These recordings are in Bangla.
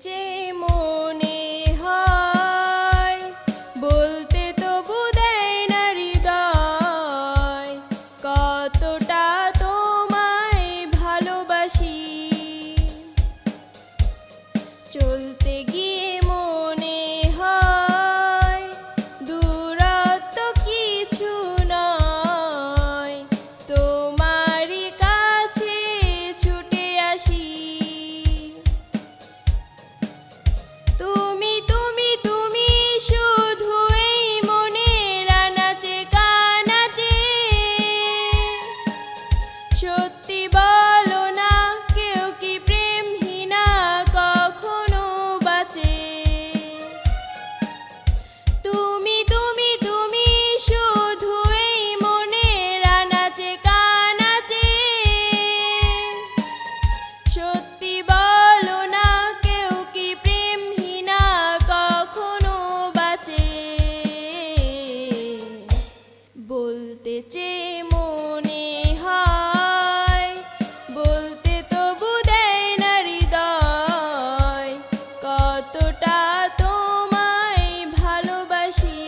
চেয়ে মনে হয়, বলতে তবু দেয় না হৃদয়, কতটা তোমায় ভালোবাসি। চলতে গিয়ে মনে হয় দূরত্ব কিছু নয়, তোমারই কাছে ছুটে আসি। তুমি তুমি তুমি শুধু এই মনের আনাচে কানাচে, সত্যি বলো না কেউ কি প্রেমহীনা কখনো বাঁচে? তুমি তুমি তুমি শুধু এই মনের আনাচে কানাচে, সত্যি বলো না কেউ কি প্রেমহীনা কখনো বাঁচে? বলতে চেয়ে মনে হয়, বলতে তবু দেয় না হৃদয়, কতটা তোমায় ভালোবাসি।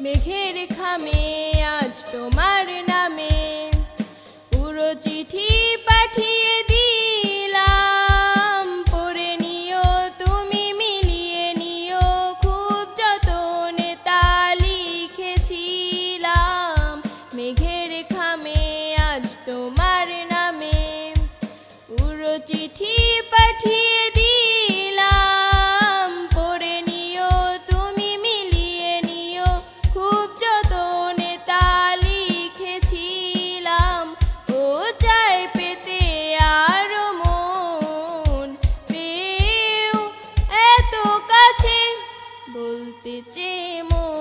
মেঘের খামে আজ তোমার নামে পুরো চিঠি পাঠিয়ে দিলাম, পড়ে নিও তুমি মিলিয়ে নিও, খুব যতনে তা লিখেছিলাম। মেঘের খামে আজ তোমার নামে পুরো চিঠি পাঠিয়ে দিলাম, পড়ে নিও তুমি মিলিয়ে নিও, খুব যতনে তা লিখেছিলাম। ও চাই পেতে আরো মন, পেয়েও এত কাছে, বলতে চেয়ে মন